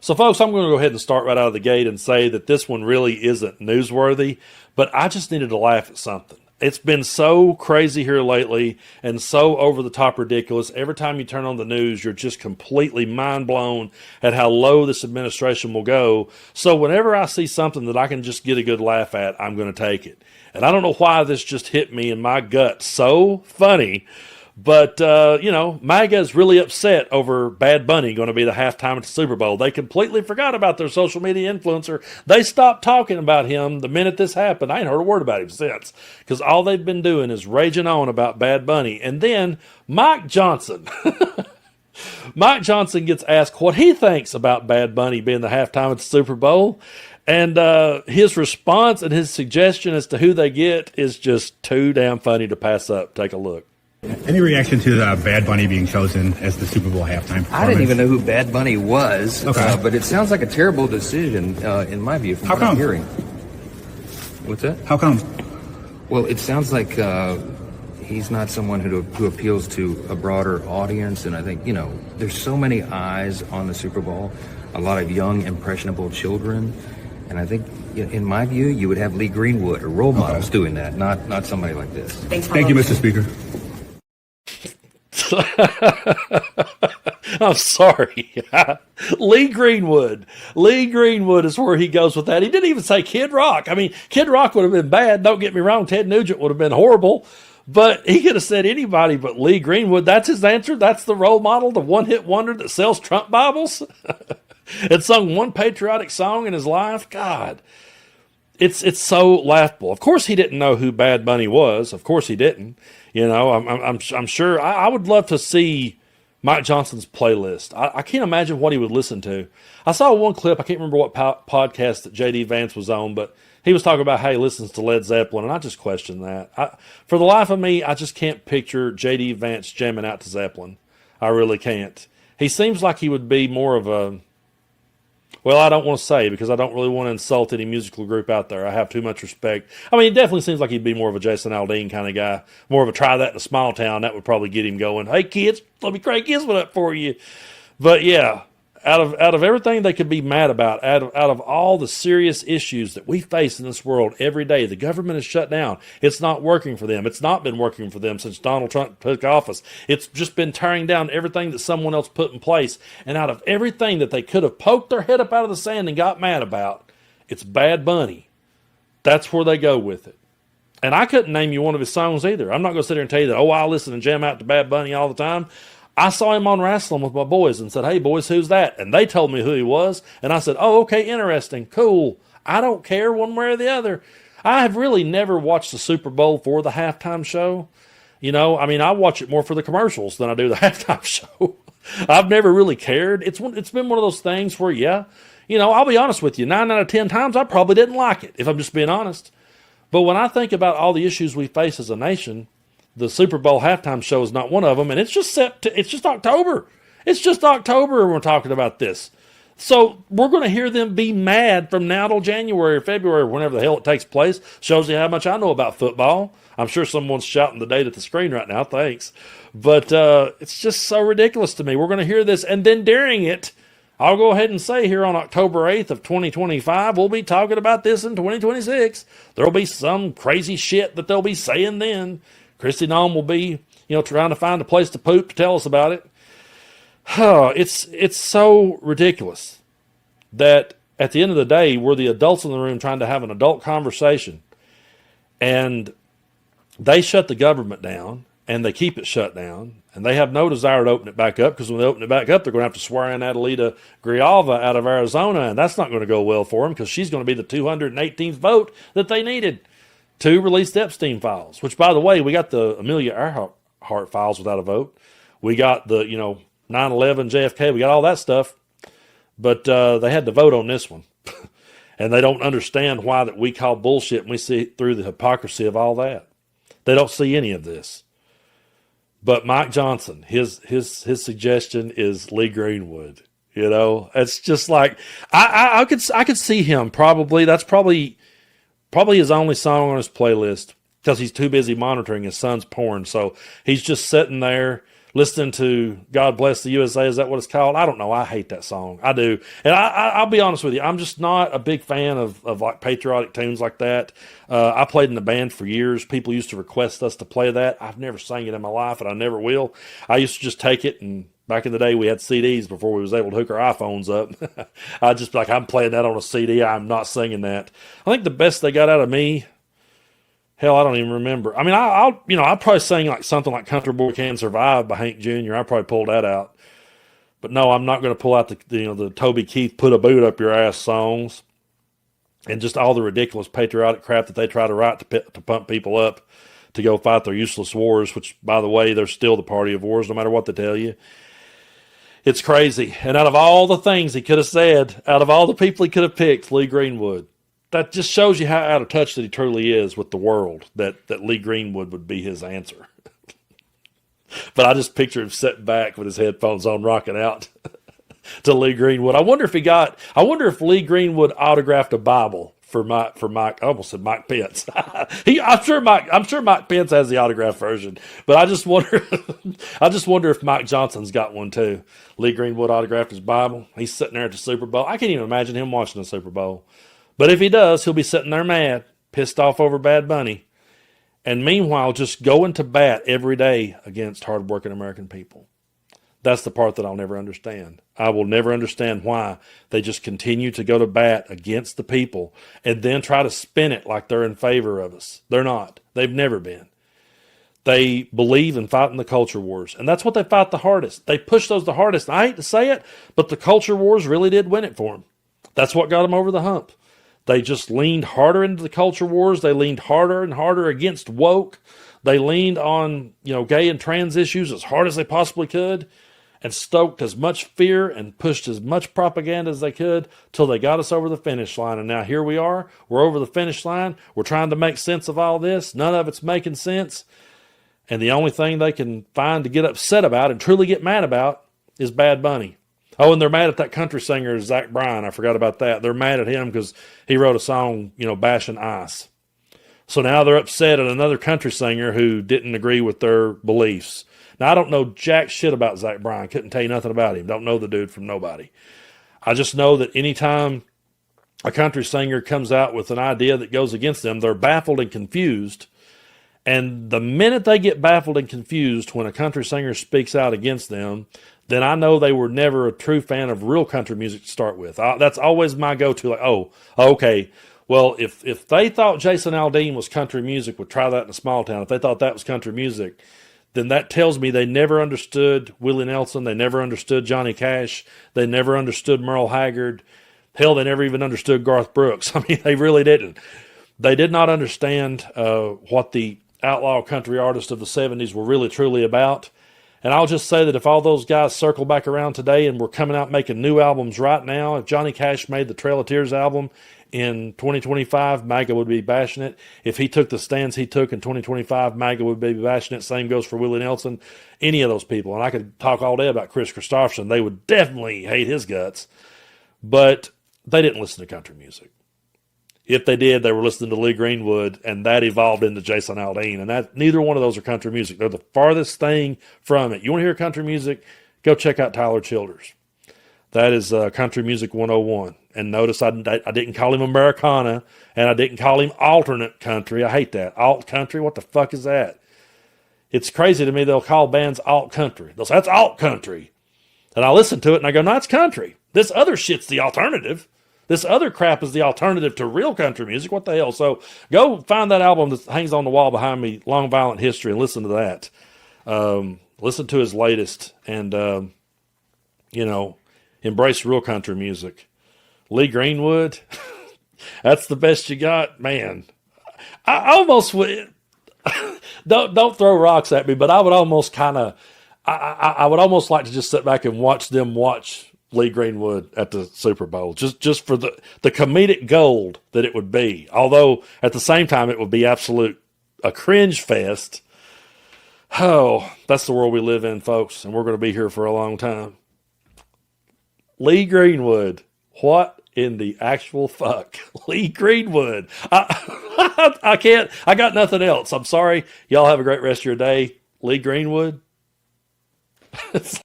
So, folks, I'm going to go ahead and start right out of the gate and say that this one really isn't newsworthy, but I just needed to laugh at something. It's been so crazy here lately and so over the top ridiculous. Every time you turn on the news, you're just completely mind blown at how low this administration will go. So whenever I see something that I can just get a good laugh at, I'm going to take it. And I don't know why this just hit me in my gut so funny. But, MAGA is really upset over Bad Bunny going to be the halftime at the Super Bowl. They completely forgot about their social media influencer. They stopped talking about him the minute this happened. I ain't heard a word about him since, because all they've been doing is raging on about Bad Bunny. And then Mike Johnson. Mike Johnson gets asked what he thinks about Bad Bunny being the halftime at the Super Bowl. And his response and his suggestion as to who they get is just too damn funny to pass up. Take a look. Any reaction to Bad Bunny being chosen as the Super Bowl halftime performance? I didn't even know who Bad Bunny was, okay. But it sounds like a terrible decision, in my view, from what I'm hearing. What's that? How come? Well, it sounds like he's not someone who appeals to a broader audience, and I think, there's so many eyes on the Super Bowl, a lot of young, impressionable children, and I think, in my view, you would have Lee Greenwood or role models doing that, not somebody like this. Thank you, Mr. Speaker. I'm sorry. Lee Greenwood. Lee Greenwood is where he goes with that. He didn't even say Kid Rock. I mean, Kid Rock would have been bad. Don't get me wrong. Ted Nugent would have been horrible. But he could have said anybody but Lee Greenwood. That's his answer. That's the role model, the one-hit wonder that sells Trump Bibles. And sung one patriotic song in his life. God. It's so laughable. Of course he didn't know who Bad Bunny was. Of course he didn't. I'm sure. I would love to see Mike Johnson's playlist. I can't imagine what he would listen to. I saw one clip. I can't remember what podcast that J.D. Vance was on, but he was talking about how he listens to Led Zeppelin, and I just question that. For the life of me, I just can't picture J.D. Vance jamming out to Zeppelin. I really can't. He seems like he would be more of a... Well, I don't want to say because I don't really want to insult any musical group out there. I have too much respect. I mean, it definitely seems like he'd be more of a Jason Aldean kind of guy. More of a try that in a small town. That would probably get him going. Hey, kids, let me crank this one up for you. But, yeah, out of everything they could be mad about, out of all the serious issues that we face in this world every day, the government is shut down. It's not working for them. It's not been working for them since Donald Trump took office. It's just been tearing down everything that someone else put in place. And out of everything that they could have poked their head up out of the sand and got mad about, it's Bad Bunny. That's where they go with it. And I couldn't name you one of his songs either. I'm not going to sit here and tell you that, I listen and jam out to Bad Bunny all the time. I saw him on Wrestling with my boys and said, hey, boys, who's that? And they told me who he was. And I said, oh, okay, interesting, cool. I don't care one way or the other. I have really never watched the Super Bowl for the halftime show. I watch it more for the commercials than I do the halftime show. I've never really cared. It's been one of those things where, I'll be honest with you, 9 out of 10 times I probably didn't like it, if I'm just being honest. But when I think about all the issues we face as a nation, the Super Bowl halftime show is not one of them, and it's just October. It's just October and we're talking about this. So we're going to hear them be mad from now till January or February, whenever the hell it takes place. Shows you how much I know about football. I'm sure someone's shouting the date at the screen right now, thanks. But it's just so ridiculous to me. We're going to hear this, and then during it, I'll go ahead and say here on October 8th of 2025, we'll be talking about this in 2026. There'll be some crazy shit that they'll be saying then. Christy Nome will be, trying to find a place to poop to tell us about it. It's so ridiculous that at the end of the day, we're the adults in the room trying to have an adult conversation. And they shut the government down, and they keep it shut down. And they have no desire to open it back up, because when they open it back up, they're going to have to swear in Adelita Grijalva out of Arizona, and that's not going to go well for them, because she's going to be the 218th vote that they needed to release the Epstein files, which, by the way, we got the Amelia Earhart files without a vote. We got the, 9/11 JFK. We got all that stuff. But they had to vote on this one. And they don't understand why that we call bullshit, and we see through the hypocrisy of all that. They don't see any of this. But Mike Johnson, his suggestion is Lee Greenwood. It's just like, I could see him probably. That's probably his only song on his playlist, because he's too busy monitoring his son's porn. So he's just sitting there listening to God Bless the USA. Is that what it's called? I don't know. I hate that song. I do. And I'll be honest with you. I'm just not a big fan of like patriotic tunes like that. I played in the band for years. People used to request us to play that. I've never sang it in my life, and I never will. I used to just take it, and back in the day we had CDs before we was able to hook our iPhones up. I just like, I'm playing that on a CD. I'm not singing that. I think the best they got out of me, hell, I don't even remember. I mean, I'll probably sing like something like "Country Boy Can Survive" by Hank Jr. I probably pulled that out, but no, I'm not going to pull out the Toby Keith "Put a Boot Up Your Ass" songs, and just all the ridiculous patriotic crap that they try to write to pump people up to go fight their useless wars. Which, by the way, they're still the party of wars, no matter what they tell you. It's crazy. And out of all the things he could have said, out of all the people he could have picked, Lee Greenwood. That just shows you how out of touch that he truly is with the world, that Lee Greenwood would be his answer. But I just picture him sitting back with his headphones on, rocking out to Lee Greenwood. I wonder if Lee Greenwood autographed a Bible for Mike. I almost said Mike Pence. I'm sure Mike Pence has the autograph version, but I just wonder if Mike Johnson's got one too. Lee Greenwood autographed his Bible. He's sitting there at the Super Bowl. I can't even imagine him watching the Super Bowl. But if he does, he'll be sitting there mad, pissed off over Bad Bunny, and meanwhile just going to bat every day against hardworking American people. That's the part that I'll never understand. I will never understand why they just continue to go to bat against the people and then try to spin it like they're in favor of us. They're not. They've never been. They believe in fighting the culture wars, and that's what they fight the hardest. They push those the hardest. I hate to say it, but the culture wars really did win it for them. That's what got them over the hump. They just leaned harder into the culture wars. They leaned harder and harder against woke. They leaned on, gay and trans issues as hard as they possibly could and stoked as much fear and pushed as much propaganda as they could till they got us over the finish line. And now here we are. We're over the finish line. We're trying to make sense of all this. None of it's making sense. And the only thing they can find to get upset about and truly get mad about is Bad Bunny. Oh, and they're mad at that country singer, Zach Bryan. I forgot about that. They're mad at him because he wrote a song, bashing ICE. So now they're upset at another country singer who didn't agree with their beliefs. Now, I don't know jack shit about Zach Bryan. Couldn't tell you nothing about him. Don't know the dude from nobody. I just know that anytime a country singer comes out with an idea that goes against them, they're baffled and confused. And the minute they get baffled and confused when a country singer speaks out against them, then I know they were never a true fan of real country music to start with. That's always my go-to. Like, okay, well, if they thought Jason Aldean was country music, would try that in a small town. If they thought that was country music, then that tells me they never understood Willie Nelson. They never understood Johnny Cash. They never understood Merle Haggard. Hell, they never even understood Garth Brooks. I mean, they really didn't. They did not understand what the outlaw country artists of the 70s were really, truly about. And I'll just say that if all those guys circle back around today and we're coming out making new albums right now, if Johnny Cash made the Trail of Tears album in 2025, MAGA would be bashing it. If he took the stands he took in 2025, MAGA would be bashing it. Same goes for Willie Nelson, any of those people. And I could talk all day about Chris Christopherson. They would definitely hate his guts. But they didn't listen to country music. If they did, they were listening to Lee Greenwood, and that evolved into Jason Aldean. And that neither one of those are country music. They're the farthest thing from it. You want to hear country music? Go check out Tyler Childers. That is Country Music 101. And notice I didn't call him Americana, and I didn't call him alternate country. I hate that. Alt country? What the fuck is that? It's crazy to me they'll call bands alt country. They'll say, that's alt country. And I listen to it, and I go, no, it's country. This other shit's the alternative. This other crap is the alternative to real country music. What the hell? So go find that album that hangs on the wall behind me, Long Violent History, and listen to that. Listen to his latest and, embrace real country music. Lee Greenwood, that's the best you got? Man, I almost would, don't throw rocks at me, but I would almost I would almost like to just sit back and watch them watch Lee Greenwood at the Super Bowl, just for the comedic gold that it would be. Although at the same time it would be a cringe fest. Oh, that's the world we live in, folks, and we're going to be here for a long time. Lee Greenwood, what in the actual fuck? Lee Greenwood. I can't. I got nothing else. I'm sorry. Y'all have a great rest of your day. Lee Greenwood. It's